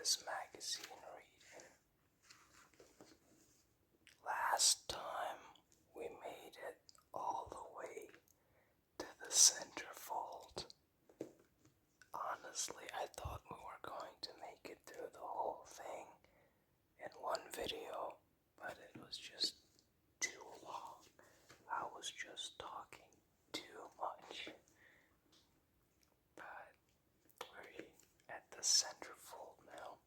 this magazine reading. Last time we made it all the way to the centerfold. Honestly, I thought we were going to make it through the whole thing in one video, but it was just too long. I was just talking too much. But we're at the centerfold now,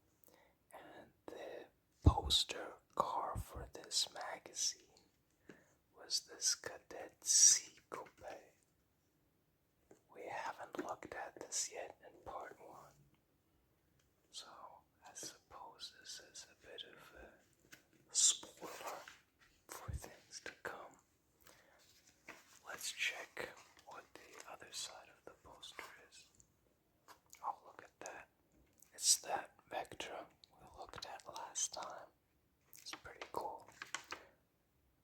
and the poster car for this magazine was this Kadett C Coupe. We haven't looked at this yet in part 1, so I suppose this is a bit of a spoiler for things to come. Let's check what the other side of the poster is. Oh, look at that. It's that Vectra we looked at last time. It's pretty cool.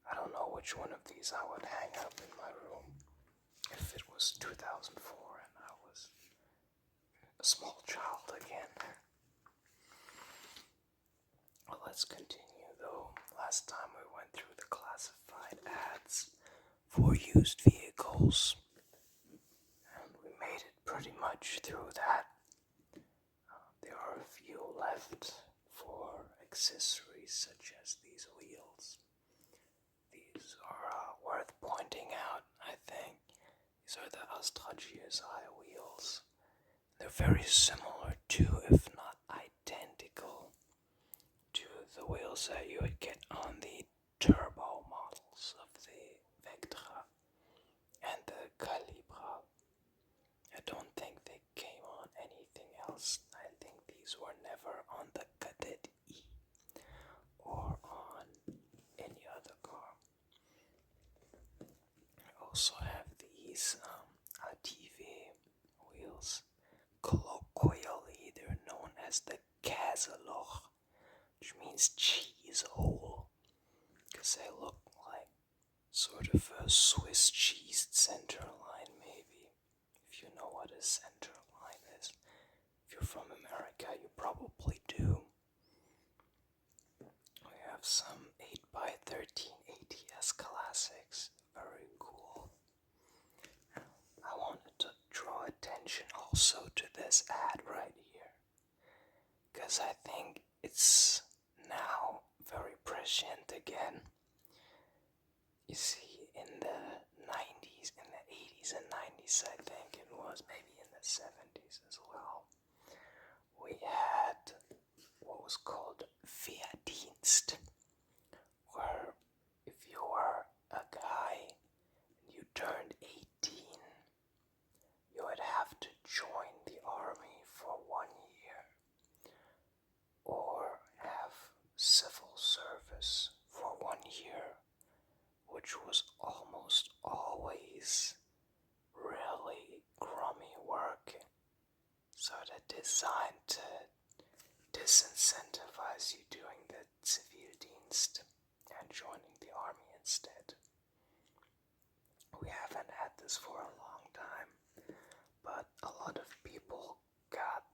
I don't know which one of these I would hang up in my room if it was 2004 and I was a small child again. Well, let's continue though. Last time we went through the classified ads for used vehicles, and we made it pretty much through that. There are a few left for accessories such as these wheels. These are worth pointing out, I think. These are the Astra GSI wheels. They're very similar to, if not identical, to the wheels that you would get on the turbo models of the Vectra and the Calibra. I don't think they came on anything else. I think these were never on the Kadett E or on any other car. I also have these ATV wheels. Colloquially, they're known as the Käseloch, which means cheese hole, because they look like sort of a Swiss cheese center line, maybe, if you know what a center line is. If you're from America, you probably do. We have some 8x13 ATS classics, very cool. I wanted to draw attention also to this ad right here, because I think it's now very prescient again. You see, in the 90s, in the 80s and 90s, I think it was, maybe in the 70s as well, we had what was called Wehrdienst, where if you were a guy and you turned 18, you would have to join the army for 1 year or have civil service for 1 year, which was almost always really grummy work, sort of designed to disincentivize you doing the Zivildienst and joining the army instead. We haven't had this for a long time, but a lot of people got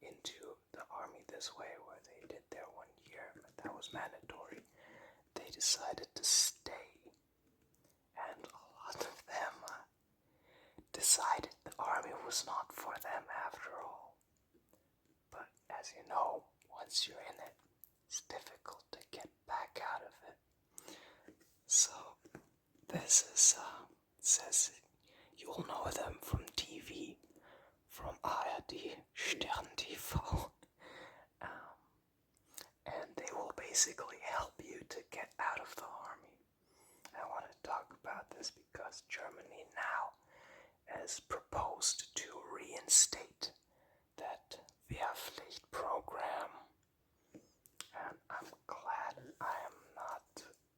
into the army this way, where they did their 1 year, but that was mandatory. They decided to stay, and a lot of them decided the army was not for them after all. But as you know, once you're in it, it's difficult to get back out of it. So this is says you'll know them from TV, from ARD, Stern TV, and they will basically help you to get out of the army. I want to talk about this because Germany now has proposed to reinstate that Wehrpflicht program, and I'm glad I am not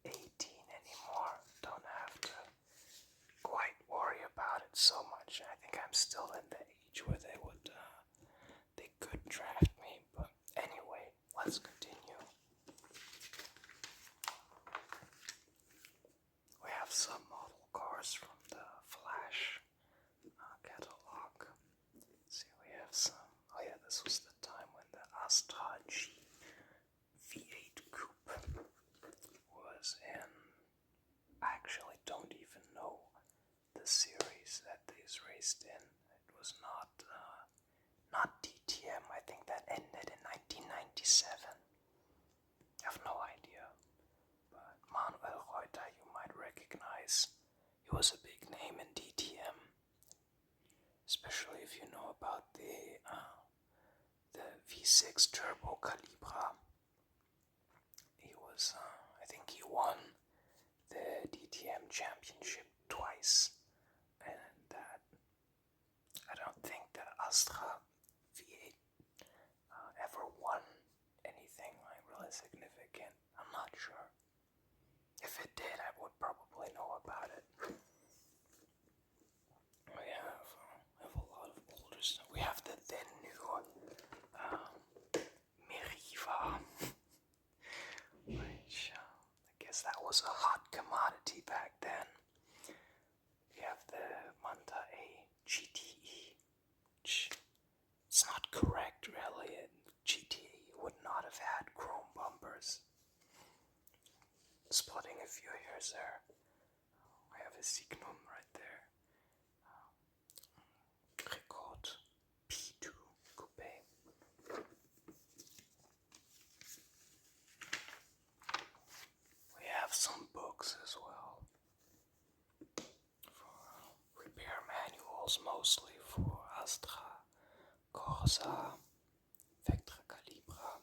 18 anymore. Don't have to quite worry about it so much. I think I'm still in the age where they could draft me, but anyway, let's continue. We have some model cars from the Flash catalog. Let's see, we have some. Oh yeah, this was the time series that these raced in. It was not DTM. I think that ended in 1997. I have no idea. But Manuel Reuter, you might recognize. He was a big name in DTM, especially if you know about the V6 Turbo Calibra. He was, I think he won the DTM championship twice, and that I don't think that Astra V8 ever won anything like really significant. I'm not sure. If it did, I would probably know about it. We have a lot of older stuff. We have the then new Meriva, which I guess that was a hot commodity back then. We have the Manta A GTE, which it's not correct really. GTE would not have had chrome bumpers. Spotting a few hairs there. I have a Signum right there. Kadett P2 Coupe. We have some books as well for repair manuals, mostly for Astra, Corsa, Vectra Calibra,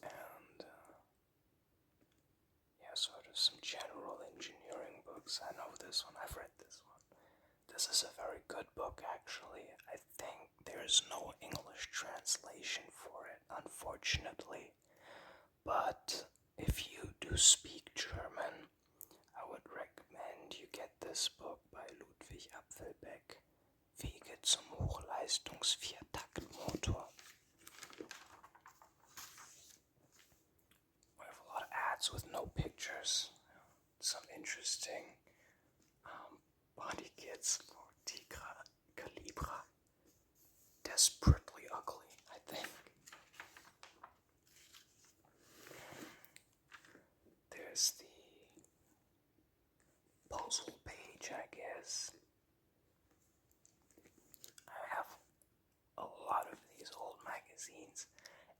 and sort of some general engineering books. I know this one, I've read this one. This is a very good book, actually. I think there's no English translation for it, unfortunately. But if you do speak German, I would recommend you get this book by Ludwig Apfelbeck, Wege zum Hochleistungs-Viertaktmotor. We have a lot of ads with no pictures. Some interesting body kits for Tigra Calibra. Desperately ugly, I think. There's the puzzle page, I guess. I have a lot of these old magazines,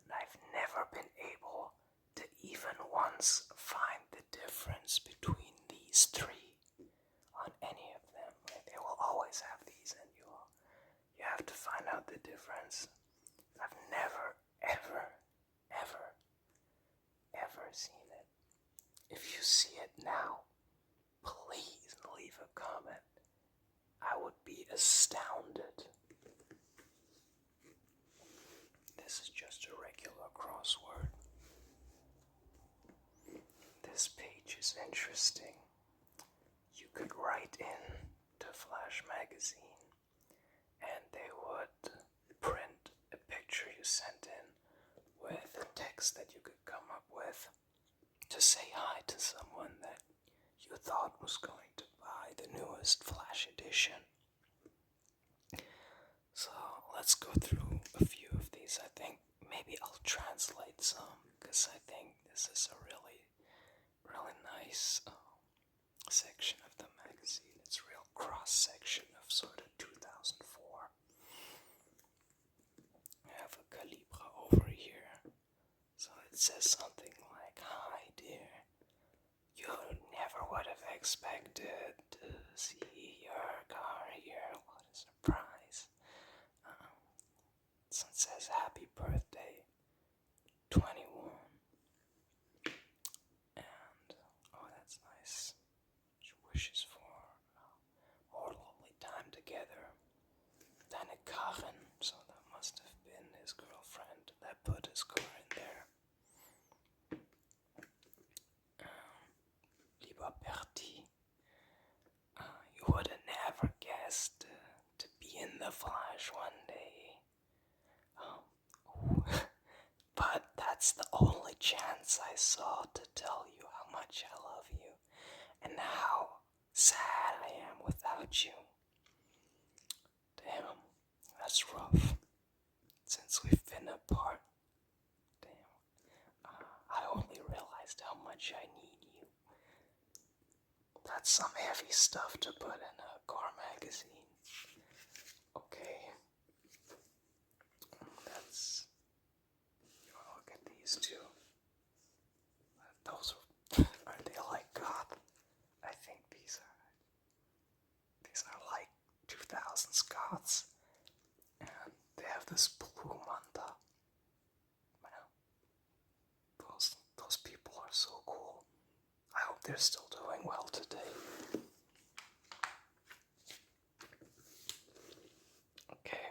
and I've never been able to even once find the difference between these three on any of them. Like, they will always have these, and you have to find out the difference. I've never, ever, ever, ever seen it. If you see it now, please leave a comment. I would be astounded. This is just a regular crossword. This page is interesting. You could write in to Flash magazine, and they would print a picture you sent in with a text that you could come up with to say hi to someone that you thought was going to buy the newest Flash edition. So let's go through a few of these. I think maybe I'll translate some, because I think this is a really, really nice section of the magazine. It's a real cross-section of sort of 2004. I have a Calibra over here. So it says something like, "Hi dear, you never would have expected to see your car here. What a surprise." So it says, "Happy birthday, 21. And, oh, that's nice. She wishes for more lovely time together. Deine Karin," so that must have been his girlfriend that put his car in there. Lieber Bertie, you would have never guessed to be in the Flash one day. But that's the only chance I saw to tell you how much I love you and how sad I am without you. Damn, that's rough. Since we've been apart, damn, I only realized how much I need you. That's some heavy stuff to put in a car magazine. Okay. That's. Look at these two. Those are they like goth? I think these are like 2000s goths. And they have this blue manta. Wow. Those people are so cool. I hope they're still doing well today. Okay,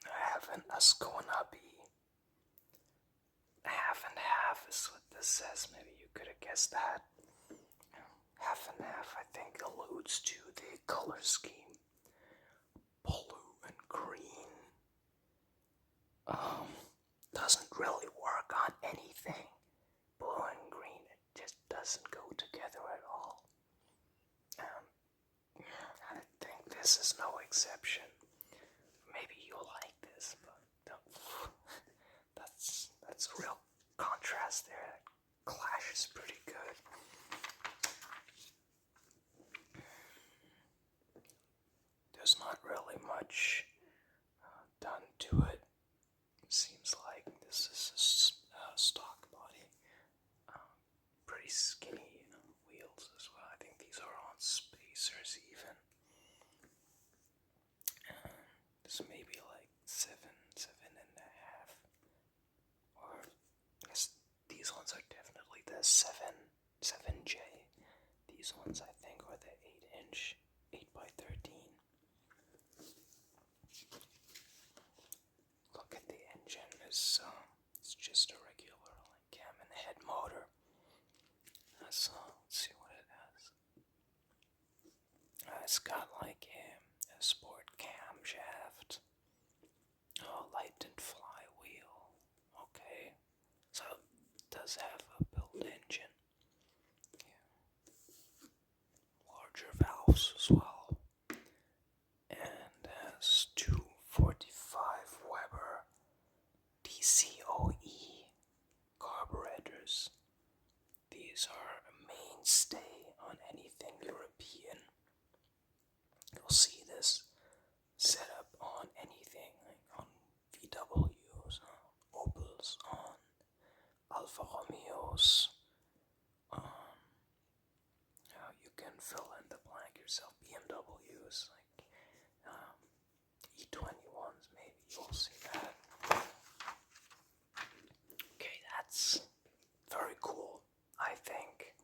I have an Asconabi. Half and half is what this says. Maybe you could have guessed that. Half and half, I think, alludes to the color scheme. Blue and green. Doesn't really work on anything. Blue and green, it just doesn't go together at all. I think this is no exception. Maybe you'll like this, but that's a real contrast there. That clash is pretty good. There's not really much done to it. Seems like this is a stock body. Pretty skinny wheels as well. I think these are on spacers even. This may be like 7.5. Or I guess these ones are definitely the 7J. These ones I think are the 8-inch, 8x13. Look at the engine. It's just a regular like cam and head motor. So let's see what it has. It's got like a sport camshaft. Light and flywheel. Okay. So it does have a built engine. Yeah. Larger valves as well. And has 245 Weber DCOE carburetors. These are a mainstay on anything European. You'll see this set up on anything, like on VWs, on Opels, on Alfa Romeos. You can fill in the blank yourself. BMWs, like E21s, maybe you'll see that. Okay, that's very cool, I think.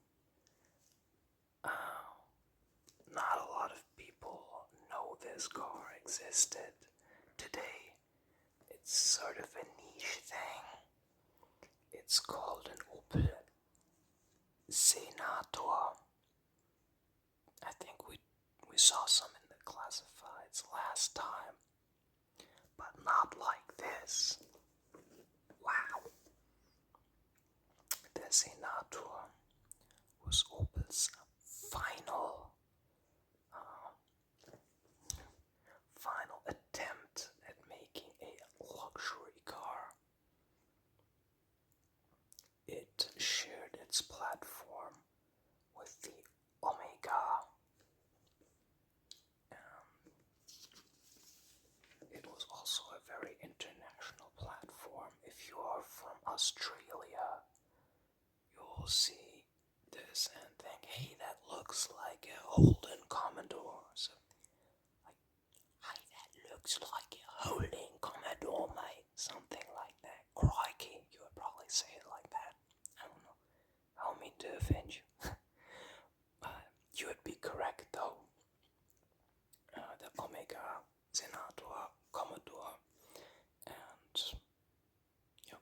Not a lot of people know this car existed today. It's sort of a niche thing. It's called an Opel Senator. I think we saw some in the classifieds last time, but not like this. Wow. The Senator was Opel's final attempt at making a luxury car. It shared its platform with the Omega. It was also a very international platform. If you are from Australia, you'll see this and think, hey, that looks like a Holden Commodore. So, like, hey, that looks like a Holden Commodore, mate. Something like that. Crikey, you would probably say it like that. I don't know. I don't mean to offend you. You would be correct, though. The Omega, Senator, Commodore, and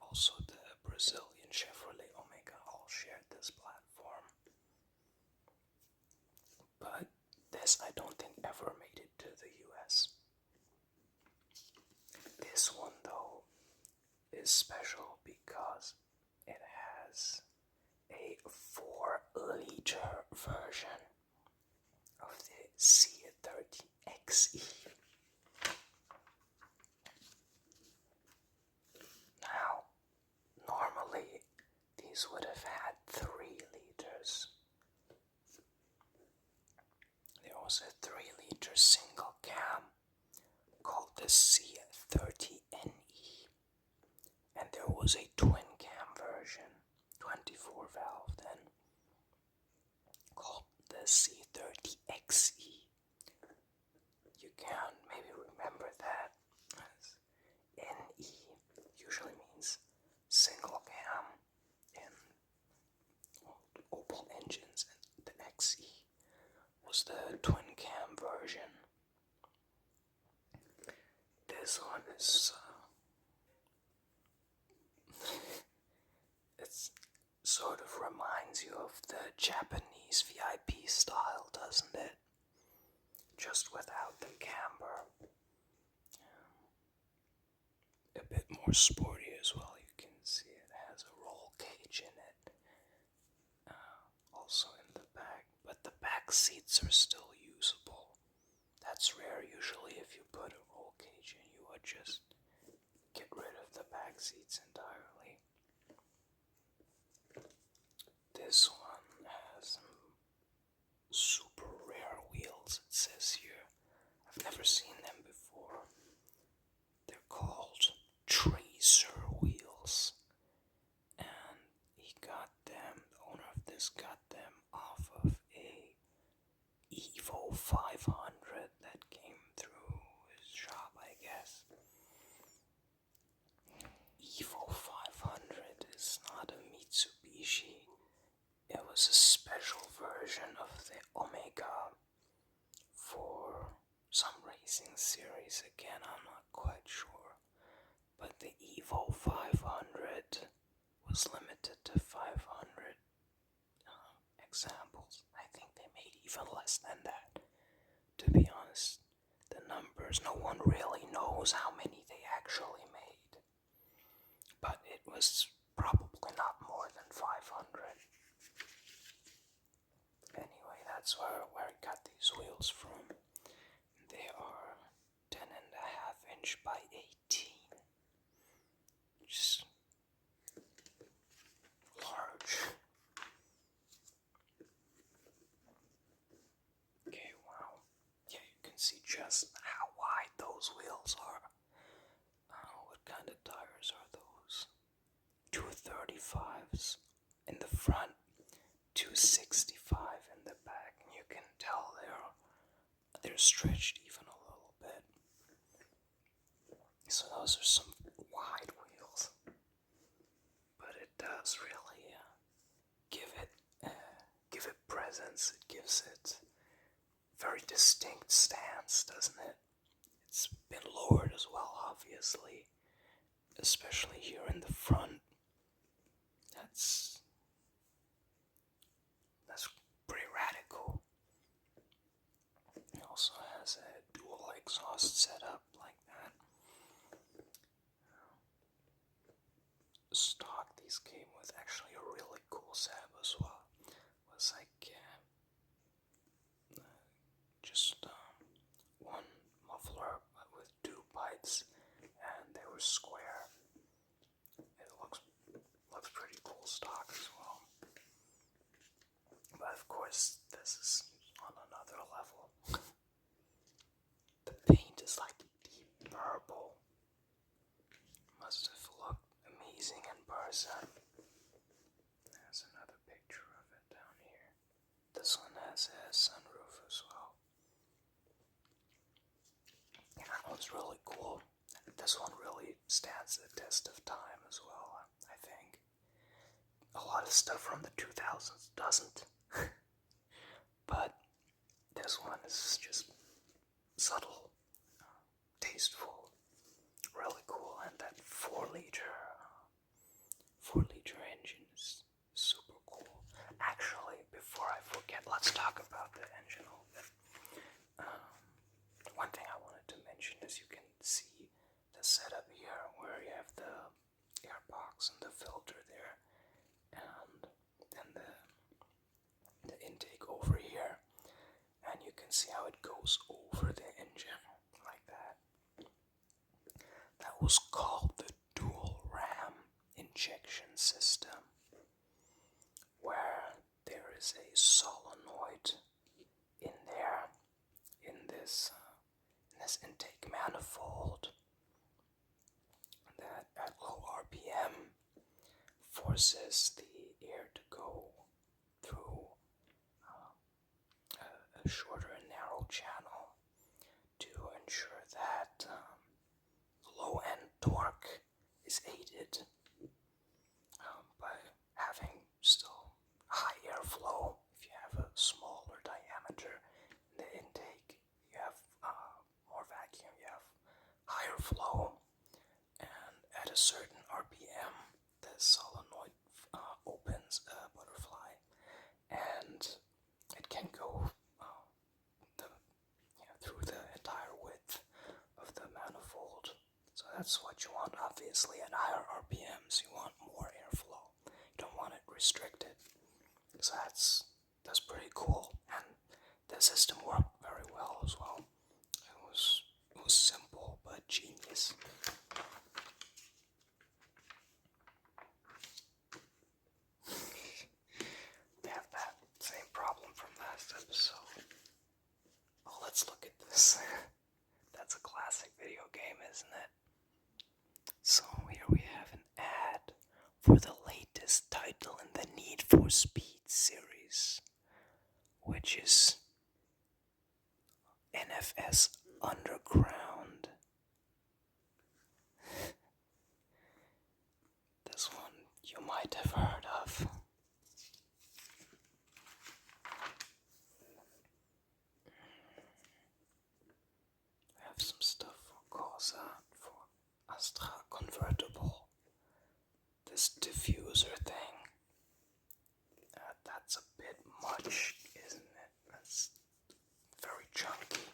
also the Brazilian Chevrolet Omega all shared this platform. But this, I don't think, ever made it to the US. This one, though, is special because it has a 4-liter version of the C30XE. Now, normally these would have had 3 liters. was a 3-liter single cam called the C30NE, and there was a twin cam version, 24 valve then, called the C30XE. You can maybe remember that, as NE usually means single cam in Opel engines, and the XE was the twin cam version. This one is it's sort of reminds you of the Japanese VIP style, doesn't it? Just without the camber. A bit more sporty as well. You can see it has a roll cage in it. Also in the back, but the back seats are still usable. That's rare. Usually if you put a roll cage in, you would just get rid of the back seats entirely. This one has some super rare wheels, it says here. I've never seen them before. They're called Tracer wheels. And he got them, the owner of this got them off of a Evo 500 that came through his shop, I guess. Evo 500 is not a Mitsubishi. It was a special version of the Omega for some racing series. Again, I'm not quite sure. But the Evo 500 was limited to 500 examples. I think they made even less than that. To be honest, the numbers, no one really knows how many they actually made. But it was probably not more than 500. Anyway, that's where I got these wheels from. They are 10.5" by 18. Just large. Okay, wow. Yeah, you can see just how wide those wheels are. What kind of tires are those? 235s in the front, 265 in the back, and you can tell they're stretched even a little bit. So those are some wide wheels, but it does really give it presence. It gives it very distinct stance, doesn't it? It's been lowered as well, obviously, especially here in the front. That's pretty radical. It also has a dual exhaust setup like that. Stock, these came with actually a really cool setup as well. It was like just one muffler but with two pipes, and they were square. It looks pretty cool stock as well. But of course, this is on another level. The paint is like deep purple. Must have looked amazing in person. There's another picture of it down here. This one has a sunroof as well. Yeah, that one's really cool. This one really stands the test of time as well, I think. A lot of stuff from the 2000s doesn't. But this one is just subtle, tasteful, really cool, and that 4-liter engine is super cool. Actually, before I forget, let's talk about the engine a little bit. One thing I wanted to mention is you can see the setup here where you have the airbox and the filter there, and then the intake over here, and you can see how it goes over the engine like that. That was called the dual ram injection system, where there is a solenoid in there gas intake manifold that at low RPM forces the air to go through a shorter and narrow channel to ensure that low end torque is aided by having still high airflow. If you have a smaller diameter in the intake, you have more vacuum, you have higher flow, and at a certain RPM, the solenoid opens a butterfly, and it can go through the entire width of the manifold. So that's what you want, obviously. At higher RPMs, you want more airflow. You don't want it restricted. So that's pretty cool, and the system worked very well as well. It was simple but genius. We have that same problem from last episode. Oh, let's look at this. That's a classic video game, isn't it? So here we have an ad for the latest title in the Need for Speed series, which is NFS Underground. This one you might have heard of. We have some stuff for Corsa, for Astra Convertible. This diffuser thing. That's a bit much, isn't it? That's very chunky.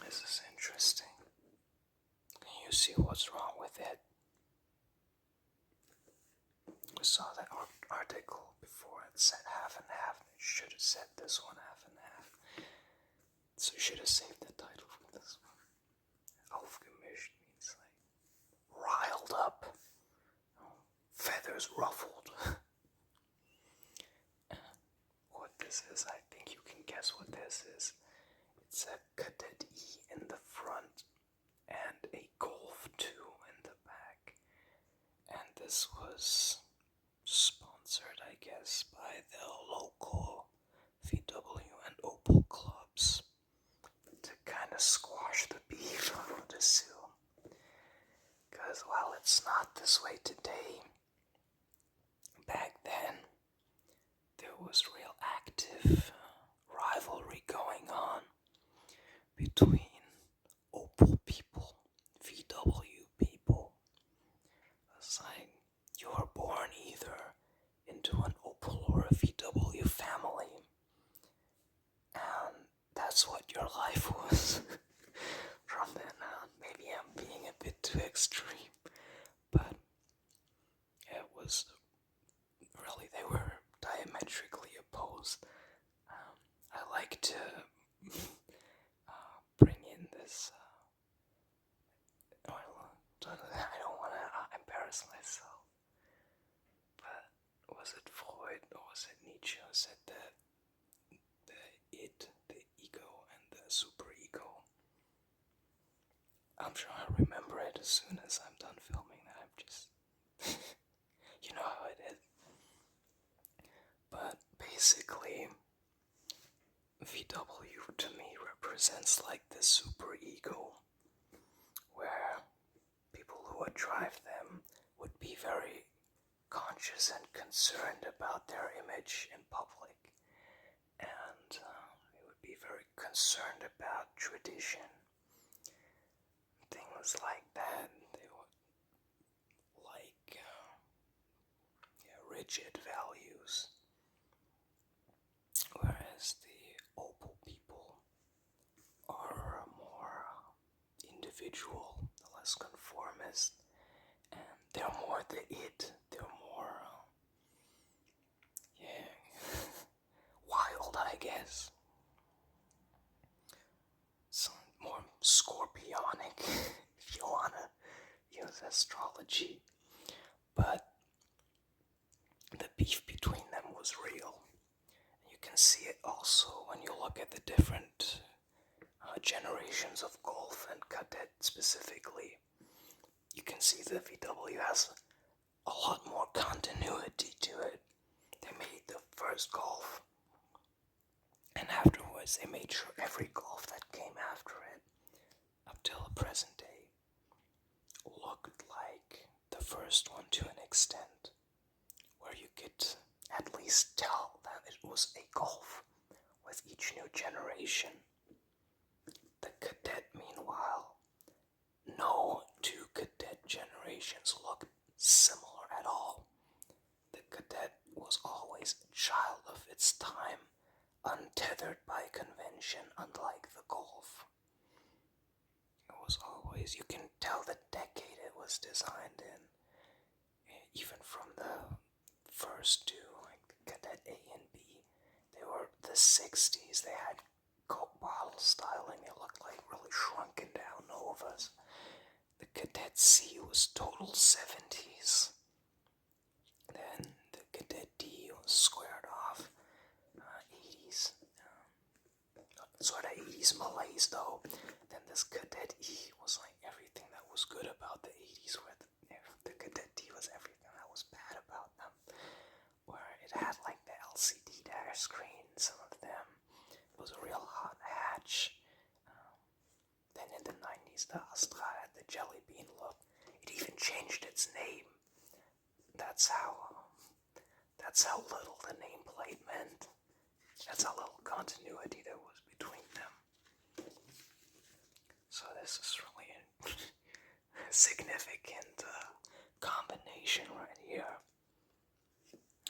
This is interesting. Can you see what's wrong with it? We saw that article before. It said half and half. It should have said this one half and half. So you should have saved the title for this one. Aufgemischt means like riled up. Feathers ruffled. What this is, I think you can guess what this is. It's a Kadett E in the front and a Golf 2 in the back. And this was sponsored, I guess, by the local VW and Opel clubs to kind of squash the beef, I would assume. Because while it's not this way today, back then there was real active rivalry going on between Opel people, VW people. It's like you were born either into an Opel or a VW family, and that's what your life was. From then on, maybe I'm being a bit too extreme, but it was really, they were diametrically opposed. I like to bring in this. I don't want to embarrass myself, but was it Freud or was it Nietzsche who said that the ego, and the superego? I'm sure I'll remember it as soon as I'm done filming. That I'm just, you know how it is. But basically, VW to me represents like the superego, where people who would drive them would be very conscious and concerned about their image in public, and they would be very concerned about tradition, things like that. They would like rigid values, whereas the Opel people are more individual, less conformist, and they're more the it. They're more, wild, I guess. So more scorpionic, if you wanna use astrology. But the beef between them was real. You can see it also also, when you look at the different generations of Golf and Kadett specifically, you can see the VW has a lot more continuity to it. They made the first Golf, and afterwards they made sure every Golf that came after it, up till the present day, looked like the first one to an extent, where you could at least tell that it was a Golf with each new generation. The Kadett, meanwhile, no two Kadett generations look similar at all. The Kadett was always a child of its time, untethered by convention, unlike the Golf. It was always, you can tell the decade it was designed in, even from the first two, like the Kadett A and B. They were the 60s, they had Coke bottle styling, they looked like really shrunken down Novas. The Kadett C was total 70s. Then the Kadett D was squared off 80s. Sort of 80s malaise though. Then this Kadett E was like everything that was good about the 80s, where the Kadett D was everything that was bad about them. Where it had like the LCD dash screen, some of them. It was a real hot hatch. Then in the 90s, the Astra had the jelly bean look. It even changed its name. That's how little the nameplate meant. That's how little continuity there was between them. So this is really a significant combination right here.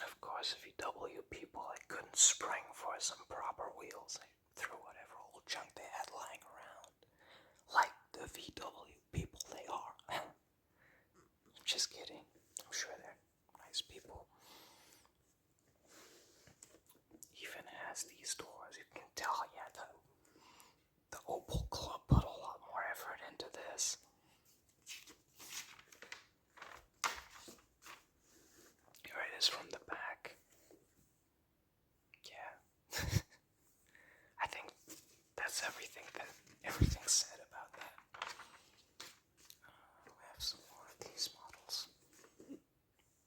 Of course, VW people, they couldn't spring for some proper wheels. They threw whatever old junk they had lying around. Like the VW people they are. Just kidding. I'm sure they're nice people. Even has these doors, you can tell, yeah, the Opel Club put a lot more effort into this. Here it is from the back. Yeah. I think that's everything said about that. We have some more of these models.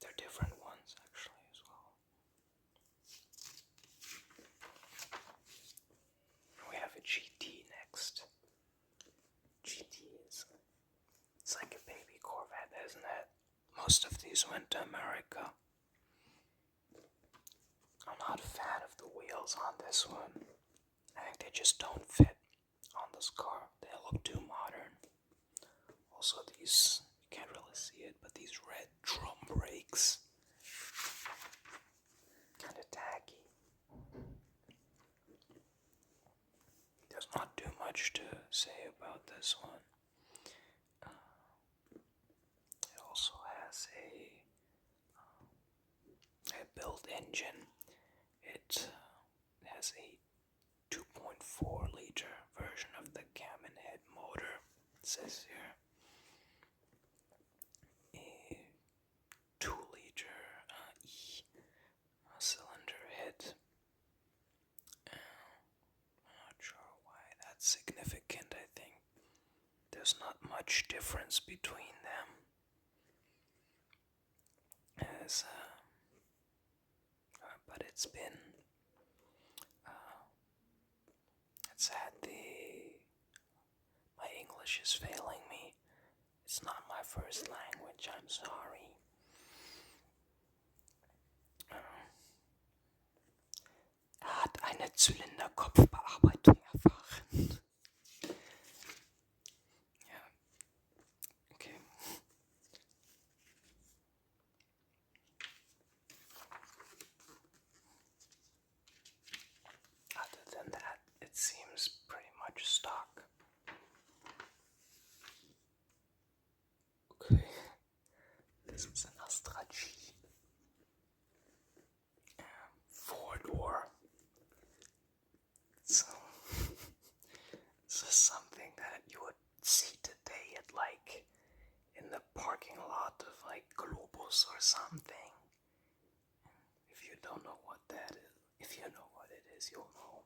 They're different ones, actually, as well. We have a GT next. GT is, it's like a baby Corvette, isn't it? Most of these went to America. I'm not a fan of the wheels on this one. I think they just don't fit on this car. They look too modern. Also, these, you can't really see it, but these red drum brakes, kind of tacky. There's not too much to say about this one. It also has a built engine. It has a 2.4 liter version of the Cam head motor, it says here. A 2 liter E cylinder head. I'm not sure why that's significant. I think there's not much difference between them. But it's been, it's sad my English is failing me. It's not my first language, I'm sorry. Hat eine Zylinderkopfbearbeitung erfahren. Ja, okay. Other than that, it seems pretty much stock. Okay, this is an Astra G. 4-door. So, this is something that you would see today at like in the parking lot of like Globus or something. If you don't know what that is, if you know what it is, you'll know.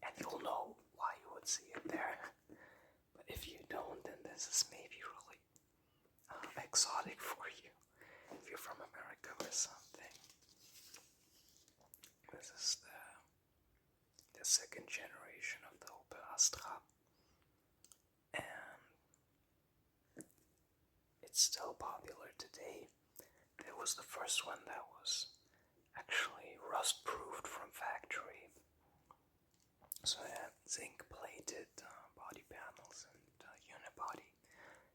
And you'll know why you would see it there. But if you don't, then this is maybe really exotic for you. If you're from America or something. This is the second generation of the Opel Astra. And it's still popular today. It was the first one that was actually rust-proofed from factory. So it had zinc-plated body panels and unibody.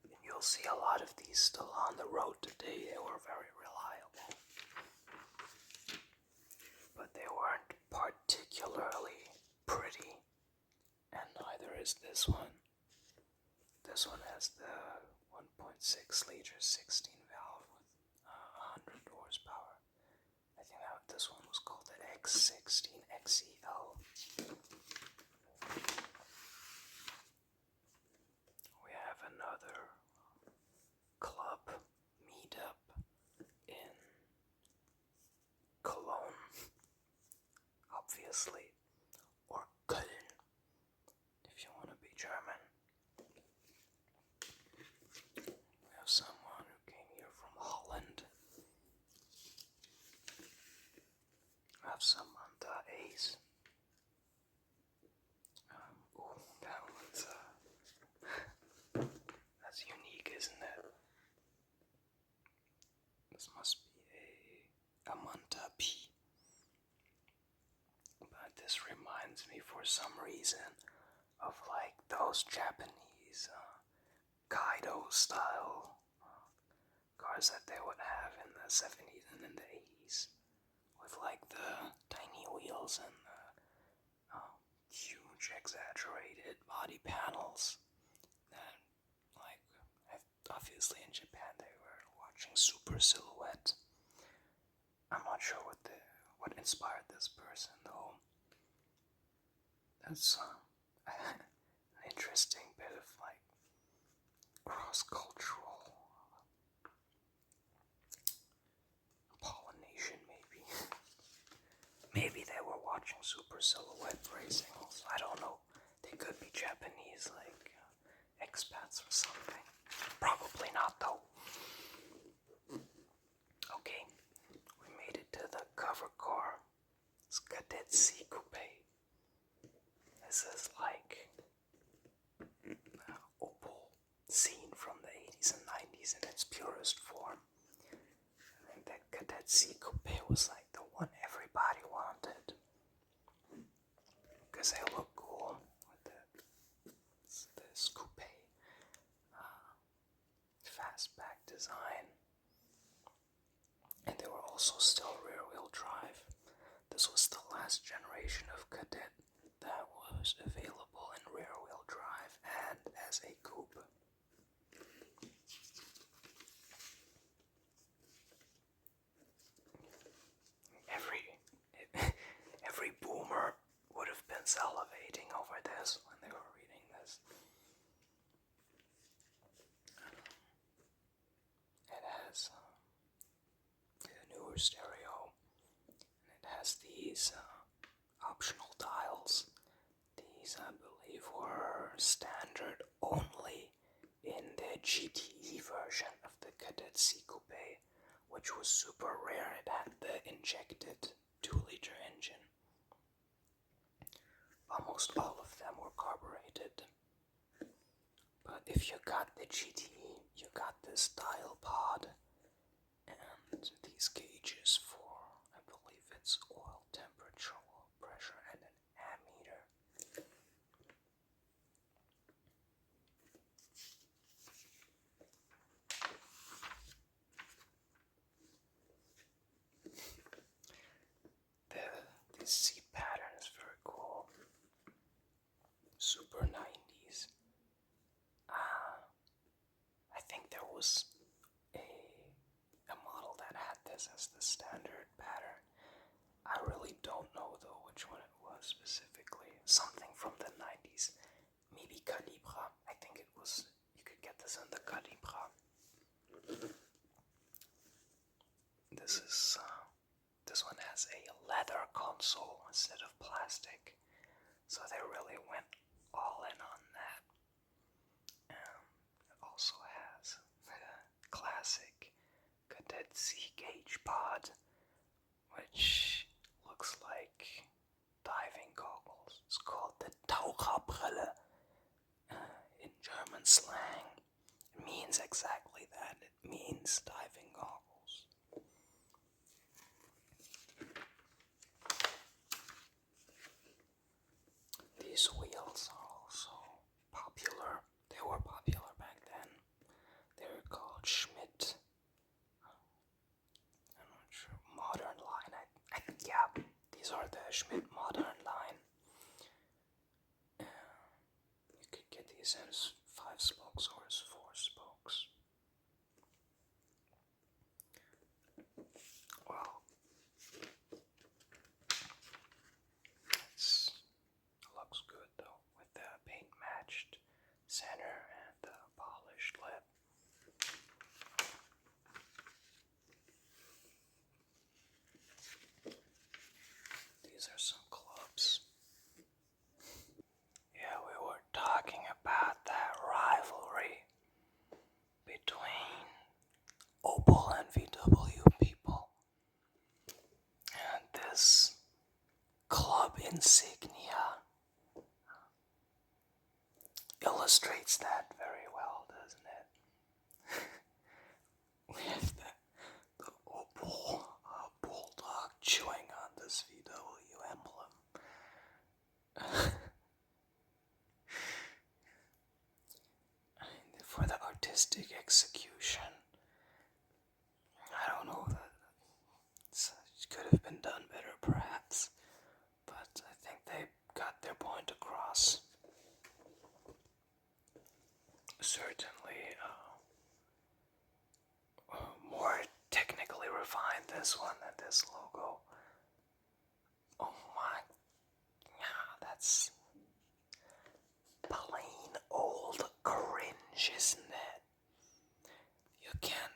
And you'll see a lot of these still on the road today. They were very reliable. But they weren't particularly pretty. And neither is this one. This one has the 1.6 liter 16 valve with 100 horsepower. I think this one was called the X16 XEL. We have another club meetup in Cologne, obviously, or Köln, if you want to be German. We have someone who came here from Holland. We have some Manta Ace. That one's that's unique, isn't it? This must be a Manta P. But this reminds me for some reason of like those Japanese Kaido style cars that they would have in the 70s and in the 80s with like the tiny wheels and the huge exaggerated body panels. And like obviously in Japan they were watching Super Silhouette. I'm not sure what inspired this person though. That's an interesting bit of like cross-cultural pollination maybe. Maybe they were watching Super Silhouette racing also. I don't know. They could be Japanese like expats or something. Probably not though. Okay, we made it to the cover car. It's Kadett C Coupe. This is like Opel scene from the 80s and 90s in its purest form. I think that Kadett C Coupe was like the one everybody wanted. Because they look cool with this coupe. Fastback design. And they were also still rear-wheel drive. This was the last generation of Kadett that was available in rear-wheel drive and as a coupe. Every boomer would have been salivating over this when they were reading this. It has a newer stereo, and it has these optional dials. These, I believe, were standard only in the GTE version of the Kadett C Coupe, which was super rare. It had the injected 2-liter engine. Almost all of them were carbureted. But if you got the GTE, you got this dial pod and these gauges for, I believe it's oil temperature, oil pressure, and an ammeter. The seat pattern is very cool. Super 90s. I think there was a model that had this as the standard pattern. I really don't know though which one it was specifically. Something from the 90s. Maybe Calibra. I think it was, you could get this in the Calibra. This this one has a leather console instead of plastic. So they really went all in on that. It also has the classic Kadett C Coupe, which looks like diving goggles. It's called the Taucherbrille in German slang. It means exactly that. It means diving goggles. These wheels are also popular. They were popular back then. They're called Schmidt. I'm not sure. Modern line. Yeah, these are the Schmidt modern line. You could get these as 5 spokes or as 4 spokes. Well, it looks good though, with the paint matched center and the polished lip. These are some clubs. Yeah, we were talking about that rivalry between Opel and VW people. And this club insignia illustrates that very well, doesn't it? We have the Opel bulldog chewing on this VW emblem. For the artistic execution, I don't know, that it could have been done better perhaps, but I think they got their point across. Certainly more technically refined, this one, than this logo. Oh my, yeah, that's plain old cringe, isn't it? You can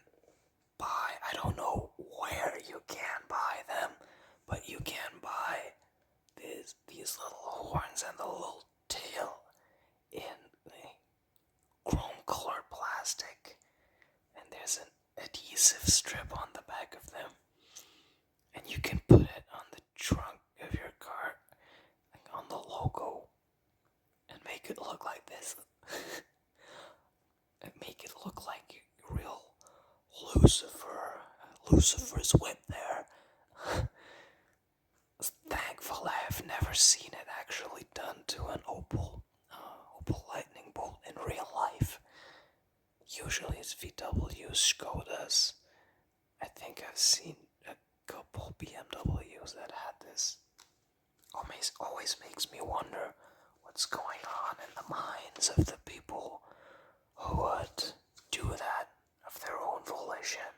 buy, I don't know where you can buy them, but you can buy these little horns and the little tail in chrome colored plastic, and there's an adhesive strip on the back of them, and you can put it on the trunk of your car, like on the logo, and make it look like this. And make it look like real Lucifer's whip there. Thankfully, I've never seen it actually done to an Opel Lightning Bolt in real life. Usually it's VW, Skodas. I think I've seen a couple BMWs that had this. Always makes me wonder what's going on in the minds of the people who would do that of their own volition.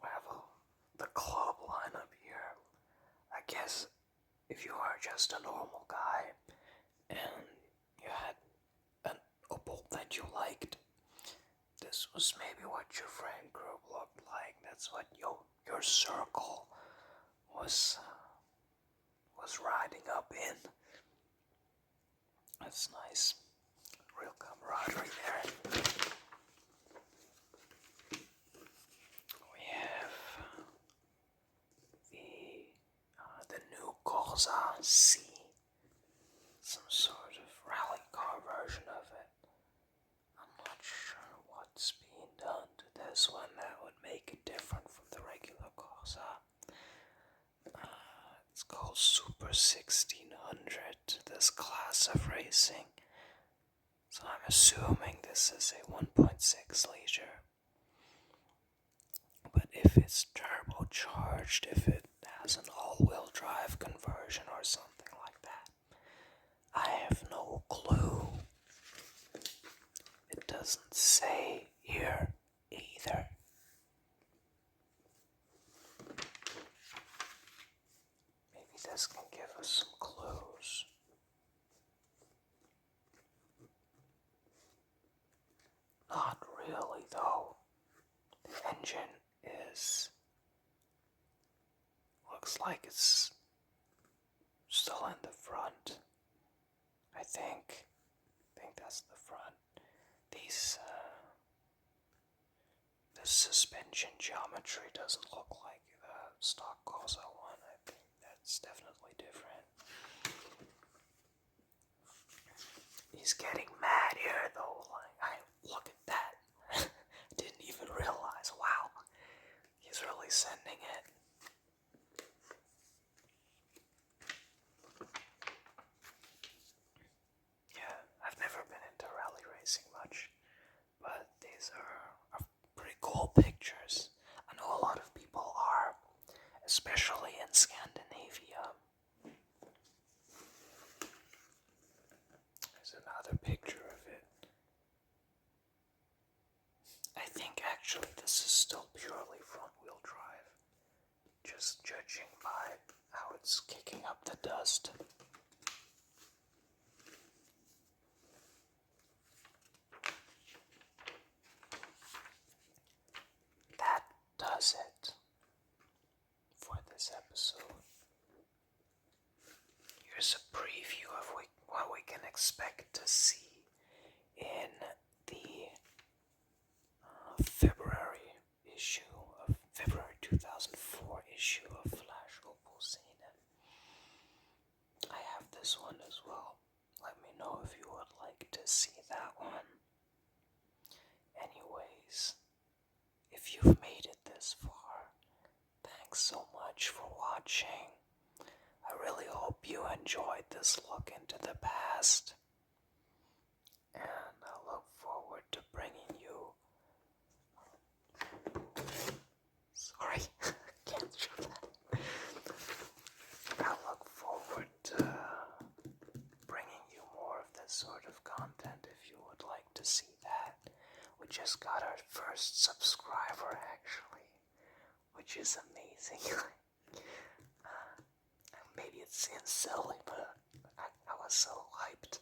We have the club lineup here. I guess if you are just a normal guy and you had an Opel that you liked, this was maybe what your friend group looked like. That's what your circle was riding up in. That's nice. Real camaraderie there. We have the new Corsa C, some sort of rally car version of it. I'm not sure what's being done to this one that would make it different from the regular Corsa. It's called Super 1600, this class of racing. So I'm assuming this is a 1.6 liter. But if it's turbocharged, if it has an all-wheel drive conversion or something like that, I have no clue. It doesn't say here either. Maybe this can give us some clues. Not really, though. The engine is looks like it's still in the front. I think that's the front. These the suspension geometry doesn't look like the stock Corsa one. I think that's definitely different. He's getting mad here though. Like, look at that. Didn't even realize. Wow, he's really sending it. Yeah, I've never been into rally racing much, but these are pretty cool pictures. I know a lot of people are, especially in Scandinavia. There's another picture of it. I think actually this is still purely front-wheel drive, just judging by how it's kicking up the dust. That does it for this episode. Here's a preview of what we can expect to see in the February 2004 issue of Flash Opusine. I have this one as well. Let me know if you would like to see that one. Anyways, if you've made it this far, thanks so much for watching. I really hope you enjoyed this look into the past, and I look forward to bringing you... Sorry, can't show that. I look forward to bringing you more of this sort of content if you would like to see that. We just got our first subscriber actually, which is amazing. Maybe it seems silly, but I was so hyped.